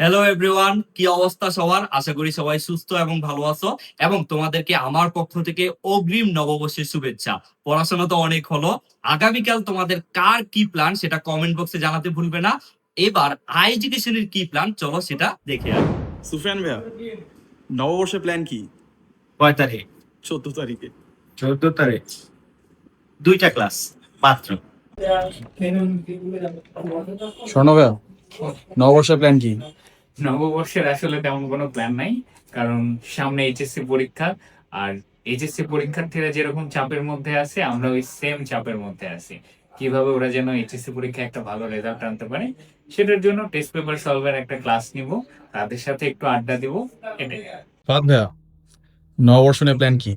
Hello everyone, কি অবস্থা সবার? আশা করি সবাই সুস্থ এবং ভালো আছো। এবং তোমাদেরকে আমার পক্ষ থেকে অগ্রিম নববর্ষের শুভেচ্ছা। পড়াশোনা তো অনেক হলো, আগামীকাল তোমাদের কার কি প্ল্যান সেটা কমেন্ট বক্সে জানাতে ভুলবে না। এবার হাই এডুকেশনের কি প্ল্যান, চলো সেটা দেখে আসি। সুফিয়ান ভাইয়া, নববর্ষের প্ল্যান কি? কয় তারিখ? 14 তারিখে। 14 তারিখ, দুইটা ক্লাস মাত্র। স্বর্ণ ভাইয়া, নববর্ষের প্ল্যান কি? নববর্ষের আসলে তেমন কোনো প্ল্যান নাই, কারণ সামনে এইচএসসি পরীক্ষা। আর এইচএসসি পরীক্ষার্থীরা যেরকম চাপের মধ্যে আছে, আমরা ওই সেম চাপের মধ্যে আছি। কিভাবে ওরা যেন এইচএসসি পরীক্ষায় একটা ভালো রেজাল্ট আনতে পারে, সেটার জন্য টেস্ট পেপার সলভের একটা ক্লাস নিব, তাদের সাথে একটু আড্ডা দিব, এটাই। ফাদ ভাইয়া, নববর্ষের প্ল্যান কি?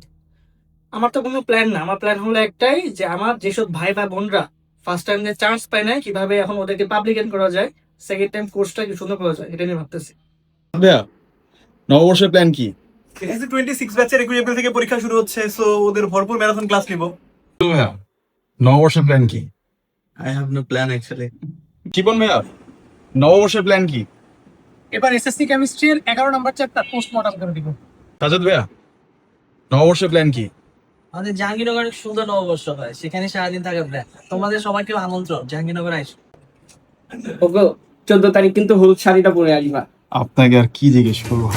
আমার তো কোনো প্ল্যান না। আমার প্ল্যান হলো একটাই, যে আমার যেসব ভাই বা বোনরা ফার্স্ট টাইম যে চান্স পায় না, কিভাবে এখন ওদেরকে পাবলিকেট করা যায়, সেকেন্ড টাইম কোর্সটা কি সুন্দর করা যায়, এটা নিয়ে ভাবতেছি। ফাদ ভাইয়া, নববর্ষের প্ল্যান কি? 26 ব্যাচের 21 এপ্রিল থেকে পরীক্ষা শুরু হচ্ছে, সো ওদের ভরপুর ম্যারাথন ক্লাস নিব। ভাইয়া, নববর্ষের প্ল্যান কি? I have no plan actually. Jibon ভাইয়া, নববর্ষের প্ল্যান কি? এবার এসএসসি কেমিস্ট্রির 11 নম্বর চ্যাপ্টার পোস্টমর্টম করে দিব। সাজাদ ভাইয়া, নববর্ষের প্ল্যান কি? আমাদের জাহাঙ্গীরনগরে সুন্দর নববর্ষ হয়, সেখানে সারাদিন থাকার প্ল্যান। তোমাদের সবাইকে আমন্ত্রণ, জাহাঙ্গীরনগর আইসো। ওগো, 14 তারিখ কিন্তু হলুদ শাড়িটা পরে আসবা। আপনাকে আর কি জিজ্ঞেস করবো?